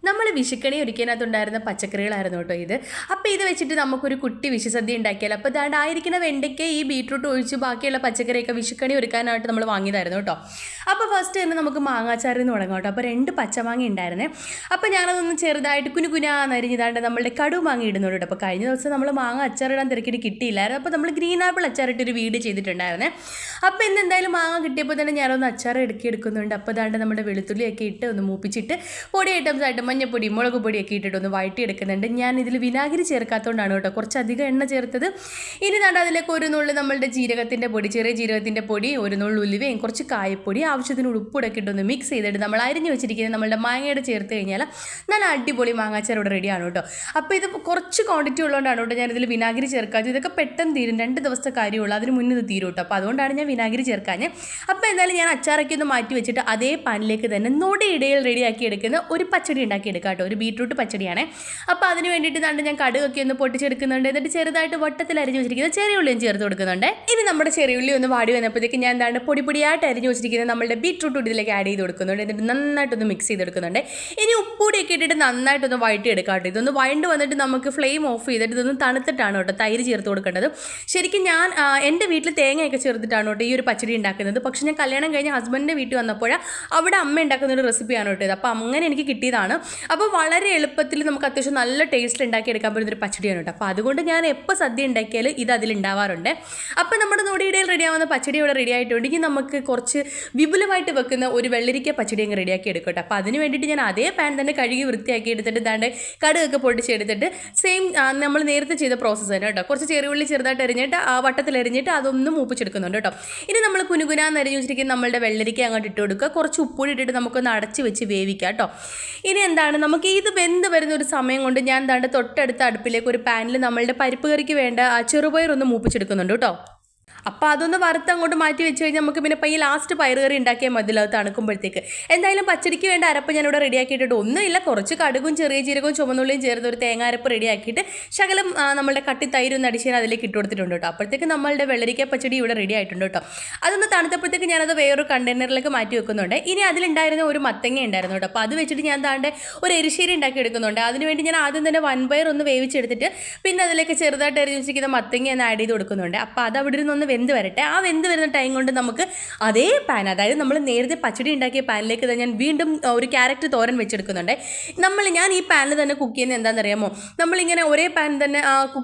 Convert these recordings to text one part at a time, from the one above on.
നമ്മൾ വിഷുക്കണി ഒരുക്കാനകത്തുണ്ടായിരുന്ന പച്ചക്കറികളായിരുന്നു കേട്ടോ ഇത്. അപ്പോൾ ഇത് വെച്ചിട്ട് നമുക്കൊരു കുട്ടി വിഷുസദ്യ ഉണ്ടാക്കിയാൽ. അപ്പോൾ ഇതാണ്ട് ആയിരിക്കുന്ന വെണ്ടയ്ക്ക് ഈ ബീട്രൂട്ട് ഒഴിച്ച് ബാക്കിയുള്ള പച്ചക്കറിയൊക്കെ വിഷുക്കണി ഒരുക്കാനായിട്ട് നമ്മൾ വാങ്ങിയതായിരുന്നു കേട്ടോ. അപ്പോൾ ഫസ്റ്റ് തന്നെ നമുക്ക് മാങ്ങാച്ചാറിൽ നിന്ന് തുടങ്ങാം കേട്ടോ. അപ്പോൾ 2 പച്ചമാങ്ങ ഉണ്ടായിരുന്നേ. അപ്പോൾ ഞാനതൊന്ന് ചെറുതായിട്ട് കുനുകുനാന്നരിഞ്ഞതാണ്ട് നമ്മളുടെ കടുമാങ്ങ ഇടുന്നുണ്ട് കേട്ടോ. അപ്പോൾ കഴിഞ്ഞ ദിവസം നമ്മൾ മാങ്ങ അച്ചാറിടാൻ തിരക്കിയിട്ട് കിട്ടിയില്ലായിരുന്നു. അപ്പോൾ നമ്മൾ ഗ്രീൻ ആപ്പിൾ അച്ചാറിട്ടൊരു വീഡിയോ ചെയ്തിട്ടുണ്ടായിരുന്നേ. അപ്പോൾ ഇന്ന് എന്തായാലും മാങ്ങ കിട്ടിയപ്പോൾ തന്നെ ഞാനൊന്ന് അച്ചാർ എടുക്കുന്നുണ്ട്. അപ്പോൾ ഇതാണ്ട് നമ്മുടെ വെളുത്തുള്ളിയൊക്കെ ഇട്ട് ഒന്ന് മൂപ്പിച്ചിട്ട് പൊടി ഐറ്റംസ് ആയിട്ട് മഞ്ഞപ്പൊടി മുളക് പൊടിയൊക്കെ ഇട്ടിട്ട് ഒന്ന് വഴറ്റിയെടുക്കുന്നുണ്ട്. ഞാൻ ഇതിൽ വിനാഗിരി ചേർക്കാത്തതുകൊണ്ടാണ് കേട്ടോ കുറച്ചധികം എണ്ണ ചേർത്തത്. ഇനി കണ്ട അതിലേക്ക് ഒരു നുള്ളി നമ്മളുടെ ജീരകത്തിൻ്റെ പൊടി, ചെറിയ ജീരകത്തിൻ്റെ പൊടി, ഒരു നുള്ളി ഉലുവയും കുറച്ച് കായപ്പൊടി, ആവശ്യത്തിന് ഉപ്പൊടൊക്കെ ഇട്ടൊന്ന് മിക്സ് ചെയ്തിട്ട് നമ്മൾ അരിഞ്ഞ് വെച്ചിരിക്കുന്നത് നമ്മളുടെ മാങ്ങയുടെ ചേർത്ത് കഴിഞ്ഞാൽ നല്ല അടിപൊളി മാങ്ങാച്ചാർ ഇവിടെ റെഡിയാണ് കേട്ടോ. അപ്പോൾ ഇത് കുറച്ച് ക്വാണ്ടിറ്റി ഉള്ളതുകൊണ്ടാണ് കേട്ടോ ഞാനിതിൽ വിനാഗിരി ചേർക്കാത്തത്. ഇതൊക്കെ പെട്ടെന്ന് തീരും, 2 ദിവസത്തെ കാര്യമുള്ളൂ, അതിന് മുന്നേ ഇത് തീരും കേട്ടോ. അപ്പോൾ അതുകൊണ്ടാണ് ഞാൻ വിനാഗിരി ചേർക്കാഞ്ഞ്. അപ്പോൾ എന്തായാലും ഞാൻ അച്ചാറൊക്കെ ഒന്ന് മാറ്റി വെച്ചിട്ട് അതേ പാനിലേക്ക് തന്നെ നൊടിയിടയിൽ റെഡിയാക്കി എടുക്കുന്ന ഒരു പച്ചടി ഉണ്ടാക്കിയെടുക്കാം കേട്ടോ. ഒരു ബീട്രൂട്ട് പച്ചടിയാണ്. അപ്പോൾ അതിന് വേണ്ടിയിട്ട് ഞാൻ കടുകൊക്കെ ഒന്ന് പൊട്ടിച്ചെടുക്കുന്നുണ്ട്. എന്നിട്ട് ചെറുതായിട്ട് വട്ടത്തിൽ അരിഞ്ഞ് വെച്ചിരിക്കുന്നത് ചെറിയ ഉള്ളിയും ചേർത്ത് കൊടുക്കുന്നുണ്ട്. ഇനി നമ്മുടെ ചെറിയ ഉള്ളി ഒന്ന് വാടി വന്നപ്പോഴത്തേക്ക് ഞാൻ പൊടിയായിട്ട് അരിഞ്ഞ് വെച്ചിരിക്കുന്നത് നമ്മളുടെ ബീട്രൂട്ട് ഇതിലേക്ക് ആഡ് ചെയ്ത് കൊടുക്കുന്നുണ്ട്. എന്നിട്ട് നന്നായിട്ടൊന്ന് മിക്സ് ചെയ്തെടുക്കുന്നുണ്ട്. ഇനി ഉപ്പൂടിയൊക്കെ ഇട്ടിട്ട് നന്നായിട്ടൊന്ന് വഴറ്റിയെടുക്കാം കേട്ടോ. ഇതൊന്ന് വഴണ്ട് വന്നിട്ട് നമുക്ക് ഫ്ലെയിം ഓഫ് ചെയ്തിട്ട് ഇതൊന്ന് തണുത്തിട്ടാണ് കേട്ടോ തൈര് ചേർത്ത് കൊടുക്കേണ്ടത്. ശരിക്കും ഞാൻ എൻ്റെ വീട്ടിൽ തേങ്ങയൊക്കെ ചേർത്തിട്ടാണ് കേട്ടോ ഈ ഒരു പച്ചടി ഉണ്ടാക്കുന്നത്. പക്ഷേ ഞാൻ കല്യാണം കഴിഞ്ഞ് ഹസ്ബൻഡിൻ്റെ വീട്ടിൽ വന്നപ്പോൾ അവിടെ അമ്മ ഉണ്ടാക്കുന്ന ഒരു റെസിപ്പിയാണ് കേട്ടോ ഇത്. അപ്പോൾ അങ്ങനെ എനിക്ക് കിട്ടിയതാണ്. അപ്പോൾ വളരെ എളുപ്പത്തിൽ നമുക്ക് അത്യാവശ്യം നല്ല ടേസ്റ്റ് ഉണ്ടാക്കിയെടുക്കാൻ പറ്റുന്നൊരു പച്ചടിയാണ് കേട്ടോ. അപ്പോൾ അതുകൊണ്ട് ഞാൻ എപ്പോൾ സദ്യ ഉണ്ടാക്കിയാലും ഇത് അതിലുണ്ടാവാറുണ്ട്. അപ്പോൾ നമ്മുടെ നൊടിയിടയിൽ റെഡിയാവുന്ന പച്ചടി ഇവിടെ റെഡി ആയിട്ടുണ്ടെങ്കിൽ നമുക്ക് കുറച്ച് വിപുലമായിട്ട് വെക്കുന്ന ഒരു വെള്ളരിക്ക പച്ചടി അങ്ങ് റെഡിയാക്കി എടുക്കട്ടെ. അപ്പോൾ അതിന് വേണ്ടിയിട്ട് ഞാൻ അതേ പാൻ തന്നെ കഴുകി വൃത്തിയാക്കി എടുത്തിട്ട് കടുകൊക്കെ പൊടിച്ചെടുത്തിട്ട് സെയിം നമ്മൾ നേരത്തെ ചെയ്ത പ്രോസസ്സ് തന്നെ കേട്ടോ. കുറച്ച് ചെറിയ ഉള്ളി ചെറുതായിട്ട് അരിഞ്ഞിട്ട് വട്ടത്തിൽ അരിഞ്ഞിട്ട് അതൊന്ന് മൂപ്പിച്ചെടുക്കുന്നുണ്ട് കേട്ടോ. ഇനി നമ്മൾ കുനുകുനാന്ന് അരിഞ്ഞ് വെച്ചിരിക്കുന്ന നമ്മളുടെ വെള്ളരിക്ക അങ്ങോട്ട് ഇട്ട് കൊടുക്കുക. കുറച്ച് ഉപ്പൂടി ഇട്ടിട്ട് നമുക്കൊന്ന് അടച്ച് വെച്ച് വേവിക്കാം കേട്ടോ. ഇനി നമുക്ക് ഇത് വെന്ത് വരുന്ന ഒരു സമയം കൊണ്ട് ഞാൻ തൊട്ടടുത്ത അടുപ്പിലേക്ക് ഒരു പാനിൽ നമ്മളുടെ പരിപ്പ് കറിക്ക് വേണ്ട ചെറുപയർ ഒന്ന് മൂപ്പിച്ചെടുക്കുന്നുണ്ട് കേട്ടോ. അപ്പോൾ അതൊന്ന് വറുത്ത് അങ്ങോട്ട് മാറ്റി വെച്ച് കഴിഞ്ഞാൽ നമുക്ക് പിന്നെ ഈ ലാസ്റ്റ് പയറുകറി ഉണ്ടാക്കിയാൽ മതി അത് തണുക്കുമ്പോഴത്തേക്ക്. എന്തായാലും പച്ചടിക്ക് വേണ്ട അരപ്പ് ഞാനിവിടെ റെഡിയാക്കിയിട്ടുണ്ട്. ഒന്നുമില്ല, കുറച്ച് കടുകും ചെറിയ ജീരകവും ചുവന്നുള്ളിയും ചേർത്ത് ഒരു തേങ്ങ അരപ്പ് റെഡിയാക്കിയിട്ട് ശകലം നമ്മളുടെ കട്ടി തൈര് ഒന്ന് അടിച്ച് അതിലേക്ക് ഇട്ട് കൊടുത്തിട്ടുണ്ട് കേട്ടോ. അപ്പോഴത്തേക്ക് നമ്മളുടെ വെള്ളരിക്ക പച്ചടി ഇവിടെ റെഡി ആയിട്ടുണ്ട് കേട്ടോ. അതൊന്ന് തണുത്തപ്പോഴത്തേക്ക് ഞാനത് വേറൊരു കണ്ടെയ്നറിലേക്ക് മാറ്റി വെക്കുന്നുണ്ട്. ഇനി അതിലുണ്ടായിരുന്ന ഒരു മത്തങ്ങ ഉണ്ടായിരുന്നു കേട്ടോ. അപ്പോൾ അത് വെച്ചിട്ട് ഞാൻ ഒരു എരിശ്ശേരി ഉണ്ടാക്കി എടുക്കുന്നുണ്ട്. അതിനുവേണ്ടി ഞാൻ ആദ്യം തന്നെ വൻപയർ ഒന്ന് വേവിച്ചെടുത്തിട്ട് പിന്നെ അതിലേക്ക് ചെറുതായിട്ട് അരിഞ്ഞ് വെച്ചിരിക്കുന്ന മത്തങ്ങ ഒന്ന് ആഡ് ചെയ്ത് കൊടുക്കുന്നുണ്ട്. അപ്പോൾ അത് അവിടെ നിന്ന് വെന്ത് വരട്ടെ. ആ വെന്ത് വരുന്ന ടൈം കൊണ്ട് നമുക്ക് അതേ പാൻ, അതായത് നമ്മൾ നേരത്തെ പച്ചടി ഉണ്ടാക്കിയ പാനിലേക്ക് തന്നെ ഞാൻ വീണ്ടും ഒരു ക്യാരറ്റ് തോരൻ വെച്ചെടുക്കുന്നുണ്ട്. ഞാൻ ഈ പാനിൽ തന്നെ കുക്ക് ചെയ്യുന്നത് എന്താണെന്നറിയാമോ, നമ്മളിങ്ങനെ ഒരേ പാൻ തന്നെ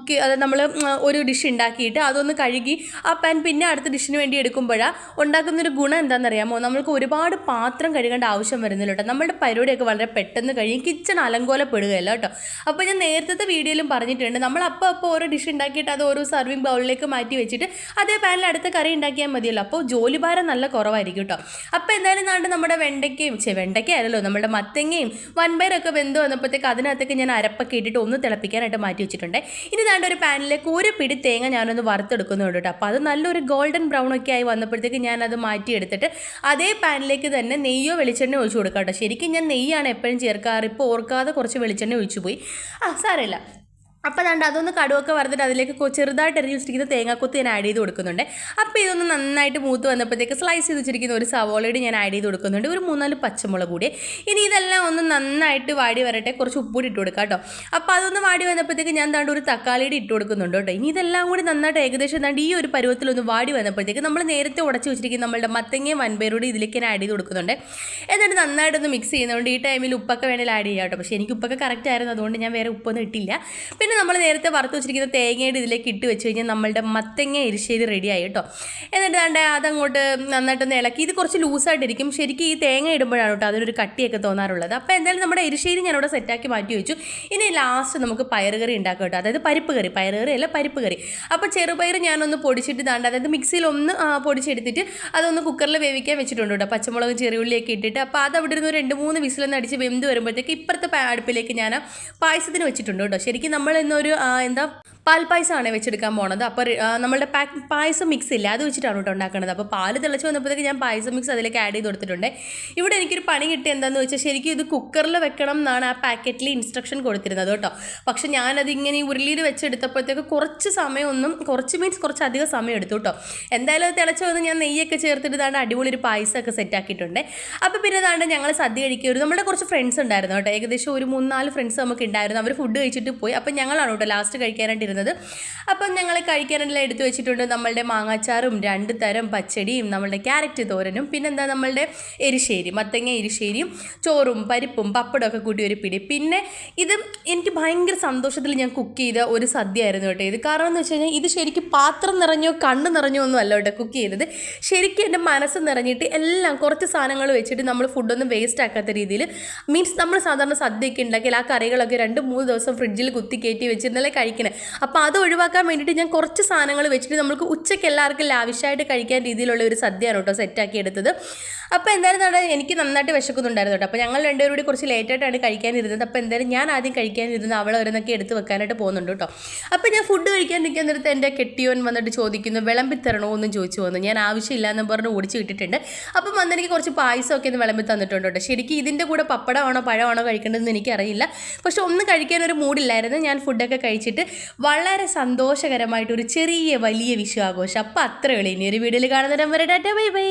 നമ്മൾ ഒരു ഡിഷ് ഉണ്ടാക്കിയിട്ട് അതൊന്ന് കഴുകി ആ പാൻ പിന്നെ അടുത്ത ഡിഷിന് വേണ്ടി എടുക്കുമ്പോഴാണ് ഉണ്ടാക്കുന്നൊരു ഗുണം എന്താണെന്നറിയാമോ, നമ്മൾക്ക് ഒരുപാട് പാത്രം കഴുകേണ്ട ആവശ്യം വരുന്നില്ല കേട്ടോ. നമ്മുടെ പരിപാടിയൊക്കെ വളരെ പെട്ടെന്ന് കഴിയും, കിച്ചൺ അലങ്കോലപ്പെടുകയല്ല കേട്ടോ. അപ്പോൾ ഞാൻ നേരത്തെ വീഡിയോയിലും പറഞ്ഞിട്ടുണ്ട്, നമ്മൾ അപ്പോൾ ഓരോ ഡിഷ് ഉണ്ടാക്കിയിട്ട് അത് ഓരോ സർവിങ് ബൗളിലേക്ക് മാറ്റി വെച്ചിട്ട് അതേ പാനിൽ അടുത്ത കറി ഉണ്ടാക്കിയാൽ മതിയല്ലോ. അപ്പോൾ ജോലിഭാരം നല്ല കുറവായിരിക്കും കേട്ടോ. അപ്പോൾ എന്തായാലും നമ്മുടെ വെണ്ടയ്ക്കയല്ലോ നമ്മുടെ മത്തങ്ങയും വൻപയറൊക്കെ വെന്ത് വന്നപ്പോഴത്തേക്ക് അതിനകത്തേക്ക് ഞാൻ അരപ്പൊക്കെ ഇട്ടിട്ട് ഒന്ന് തിളപ്പിക്കാനായിട്ട് മാറ്റി വെച്ചിട്ടുണ്ട്. ഇനി ഒരു പാനിലേക്ക് ഒരു പിടി തേങ്ങ ഞാനൊന്ന് വറുത്തെടുക്കുന്നുണ്ട് കേട്ടോ. അപ്പോൾ അത് നല്ലൊരു ഗോൾഡൻ ബ്രൗൺ ഒക്കെ ആയി വന്നപ്പോഴത്തേക്ക് ഞാനത് മാറ്റിയെടുത്തിട്ട് അതേ പാനിലേക്ക് തന്നെ നെയ്യോ വെളിച്ചെണ്ണ ഒഴിച്ചു കൊടുക്കാം കേട്ടോ. ശരിക്കും ഞാൻ നെയ്യാണ് എപ്പോഴും ചേർക്കാറ്, ഇപ്പോൾ ഓർക്കാതെ കുറച്ച് വെളിച്ചെണ്ണ ഒഴിച്ചു പോയി. സാരമില്ല. അപ്പോൾ അതൊന്ന് കടുവൊക്കെ വറുത്തിട്ട് അതിലേക്ക് ചെറുതായിട്ട് എറിഞ്ഞ് വെച്ചിരിക്കുന്ന തേങ്ങാക്കൊത്ത് ഞാൻ ആഡ് ചെയ്ത് കൊടുക്കുന്നുണ്ട്. അപ്പോൾ ഇതൊന്ന് നന്നായിട്ട് മൂത്ത് വന്നപ്പോഴത്തേക്ക് സ്ലൈസ് ചെയ്ത് വെച്ചിരിക്കുന്ന ഒരു സവോളയുടെ ഞാൻ ആഡ് ചെയ്ത് കൊടുക്കുന്നുണ്ട്, ഒരു 3-4 പച്ചമുളക് കൂടി. ഇനി ഇതെല്ലാം ഒന്ന് നന്നായിട്ട് വാടി വരട്ടെ, കുറച്ച് ഉപ്പൂടി ഇട്ട് കൊടുക്കാം കേട്ടോ. അപ്പോൾ അതൊന്ന് വാടി വന്നപ്പോഴത്തേക്ക് ഞാൻ ഒരു തക്കാളിയുടെ ഇട്ട് കൊടുക്കുന്നുണ്ട് കേട്ടോ. ഇനി ഇതെല്ലാം കൂടി നന്നായിട്ട് ഏകദേശം ഈ ഒരു പരുവത്തിലൊന്ന് വാടി വന്നപ്പോഴത്തേക്ക് നമ്മൾ നേരത്തെ ഉടച്ച് വെച്ചിരിക്കുന്ന നമ്മളുടെ മത്തങ്ങയും വൻപയറൂടെ ഇതിലേക്ക് ഞാൻ ആഡ് ചെയ്ത് കൊടുക്കുന്നുണ്ട്. എന്നിട്ട് നന്നായിട്ടൊന്ന് മിക്സ് ചെയ്യുന്നതുകൊണ്ട് ഈ ടൈമിൽ ഉപ്പൊക്കെ വേണമെങ്കിൽ ആഡ് ചെയ്യാം കേട്ടോ. പക്ഷേ എനിക്ക് ഉപ്പൊക്കെ കറക്റ്റ് ആയിരുന്നു, അതുകൊണ്ട് ഞാൻ വേറെ ഉപ്പൊന്നും ഇട്ടില്ല. പിന്നെ നമ്മൾ നേരത്തെ വറുത്ത് വെച്ചിരിക്കുന്ന തേങ്ങയുടെ ഇതിലേക്ക് ഇട്ട് വെച്ച് കഴിഞ്ഞാൽ നമ്മളുടെ മത്തങ്ങ എരിശ്ശേരി റെഡിയായി കേട്ടോ. എന്നിട്ട് അതങ്ങോട്ട് നന്നായിട്ടൊന്ന് ഇളക്കി. ഇത് കുറച്ച് ലൂസായിട്ടിരിക്കും, ശരിക്കും ഈ തേങ്ങ ഇടുമ്പോഴാണ് കേട്ടോ അതിനൊരു കട്ടിയൊക്കെ തോന്നാറുള്ളത്. അപ്പോൾ എന്തായാലും നമ്മുടെ എരിശ്ശേരി ഞാനിവിടെ സെറ്റാക്കി മാറ്റി വെച്ചു. ഇനി ലാസ്റ്റ് നമുക്ക് പയറുകറി ഉണ്ടാക്കാം കേട്ടോ, അതായത് പരിപ്പ് കറി, പയറുകറി അല്ല പരിപ്പ് കറി. അപ്പോൾ ചെറുപയർ ഞാനൊന്ന് പൊടിച്ചിട്ട് അതായത് മിക്സിയിൽ ഒന്ന് പൊടിച്ചെടുത്തിട്ട് അതൊന്ന് കുക്കറിൽ വേവിക്കാൻ വെച്ചിട്ടുണ്ട് കേട്ടോ, പച്ചമുളകും ചെറിയുള്ളിയൊക്കെ ഇട്ടിട്ട്. അപ്പോൾ അത് അവിടെ ഇരുന്ന് 2-3 വിസിലൊന്ന് അടിച്ച് വെന്ത് വരുമ്പോഴത്തേക്ക് ഇപ്പുറത്തെ അടുപ്പിലേക്ക് ഞാൻ പായസത്തിന് വെച്ചിട്ടുണ്ട് കേട്ടോ. ശരിക്കും നമ്മൾ ഇന്നൊരു പാൽപ്പായസമാണ് വെച്ചെടുക്കാൻ പോണത്. അപ്പോൾ നമ്മളുടെ പായസം മിക്സ് ഇല്ല, അത് വെച്ചിട്ടാണ് കേട്ടോ ഉണ്ടാക്കുന്നത്. അപ്പോൾ പാല് തിളച്ച് വന്നപ്പോഴത്തേക്ക് ഞാൻ പായസം മിക്സ് അതിലേക്ക് ആഡ് ചെയ്ത് കൊടുത്തിട്ടുണ്ട്. ഇവിടെ എനിക്കൊരു പണി കിട്ടി എന്താണെന്ന് വെച്ചാൽ, ശരിക്കും ഇത് കുക്കറിൽ വെക്കണം എന്നാണ് ആ പാക്കറ്റിൽ ഇൻസ്ട്രക്ഷൻ കൊടുത്തിരുന്നത് കേട്ടോ. പക്ഷെ ഞാനത് ഇങ്ങനെ ഉരുളിയിൽ വെച്ചെടുത്തപ്പോഴത്തേക്ക് കുറച്ച് അധികം സമയം എടുത്തു കേട്ടോ. എന്തായാലും അത് തിളച്ച് വന്ന് ഞാൻ നെയ്യൊക്കെ ചേർത്തിട്ട് ഇതാണ്ട് അടിപൊളി ഒരു പായസമൊക്കെ സെറ്റാക്കിയിട്ടുണ്ട്. അപ്പോൾ പിന്നെ ഇതാണ്ട് ഞങ്ങൾ സദ്യ കഴിക്കുകയായിരുന്നു. നമ്മുടെ കുറച്ച് ഫ്രണ്ട്സ് ഉണ്ടായിരുന്നു കേട്ടോ, ഏകദേശം ഒരു 3-4 ഫ്രണ്ട്സ് നമുക്ക് ഉണ്ടായിരുന്നു. അവർ ഫുഡ് കഴിച്ചിട്ട് പോയി. അപ്പം ഞങ്ങളാണ് കേട്ടോ ലാസ്റ്റ് കഴിക്കാനായിട്ടിരുന്നത്. അപ്പം ഞങ്ങൾ കഴിക്കാനെല്ലാം എടുത്തു വെച്ചിട്ടുണ്ട്. നമ്മളുടെ മാങ്ങാച്ചാറും 2 തരം പച്ചടിയും നമ്മളുടെ ക്യാരറ്റ് തോരനും പിന്നെന്താ നമ്മളുടെ എരിശ്ശേരി, മത്തങ്ങ എരിശ്ശേരിയും ചോറും പരിപ്പും പപ്പടമൊക്കെ കൂട്ടി ഒരു പിടി. പിന്നെ ഇത് എനിക്ക് ഭയങ്കര സന്തോഷത്തിൽ ഞാൻ കുക്ക് ചെയ്ത ഒരു സദ്യ ആയിരുന്നു കേട്ടോ ഇത്. കാരണം എന്ന് വെച്ച് കഴിഞ്ഞാൽ ഇത് ശരിക്കും പാത്രം നിറഞ്ഞോ കണ്ണ് നിറഞ്ഞോ ഒന്നും അല്ല കേട്ടോ കുക്ക് ചെയ്തത്. ശരിക്കും എൻ്റെ മനസ്സ് നിറഞ്ഞിട്ട് എല്ലാം കുറച്ച് സാധനങ്ങൾ വെച്ചിട്ട് നമ്മൾ ഫുഡൊന്നും വേസ്റ്റ് ആക്കാത്ത രീതിയിൽ, മീൻസ് നമ്മൾ സാധാരണ സദ്യയൊക്കെ ഉണ്ടാക്കിയാൽ ആ കറികളൊക്കെ 2-3 ദിവസം ഫ്രിഡ്ജിൽ കുത്തി കയറ്റി വെച്ചിരുന്നല്ലേ കഴിക്കണേ. അപ്പോൾ അത് ഒഴിവാക്കാൻ വേണ്ടിയിട്ട് ഞാൻ കുറച്ച് സാധനങ്ങൾ വെച്ചിട്ട് നമുക്ക് ഉച്ചയ്ക്ക് എല്ലാവർക്കും ലാവിഷായിട്ട് കഴിക്കാൻ രീതിയിലുള്ള ഒരു സദ്യയാണ് കേട്ടോ സെറ്റാക്കി എടുത്തത്. അപ്പോൾ എന്തായാലും എനിക്ക് നന്നായിട്ട് വിശക്കുന്നുണ്ടായിരുന്നു കേട്ടോ. അപ്പോൾ ഞങ്ങൾ രണ്ടുപേരും കൂടി കുറച്ച് ലേറ്റായിട്ടാണ് കഴിക്കാനിരുന്നത്. അപ്പോൾ എന്തായാലും ഞാൻ ആദ്യം കഴിക്കാനിരുന്നത് അവളെ ഓരോന്നൊക്കെ എടുത്ത് വെക്കാനായിട്ട് പോകുന്നുണ്ട് കേട്ടോ. അപ്പോൾ ഞാൻ ഫുഡ് കഴിക്കാൻ നിൽക്കാൻ നേരത്ത് എൻ്റെ കെട്ടിയോൻ വന്നിട്ട് ചോദിക്കുന്നു വിളമ്പിത്തരണോ എന്നും ചോദിച്ചു വന്നു. ഞാൻ ആവശ്യമില്ല എന്നും പറഞ്ഞ് ഓടിച്ച് വിട്ടിട്ടുണ്ട്. അപ്പം വന്നെനിക്ക് കുറച്ച് പായസമൊക്കെ ഒന്ന് വിളമ്പി തന്നിട്ടുണ്ട് കേട്ടോ. ശരിക്കും ഇതിൻ്റെ കൂടെ പപ്പടമാണോ പഴമാണോ കഴിക്കേണ്ടതെന്ന് എനിക്കറിയില്ല. പക്ഷെ ഒന്ന് കഴിക്കാനൊരു മൂഡില്ലായിരുന്നു. ഞാൻ ഫുഡൊക്കെ കഴിച്ചിട്ട് വളരെ സന്തോഷകരമായിട്ടൊരു ചെറിയ വലിയ വിഷു ആഘോഷം. അപ്പോൾ അത്രയേ ഉള്ളൂ. ഇനി ഒരു വീഡിയോയിൽ കാണുന്നവരെ ടാറ്റാ ബൈ ബൈ.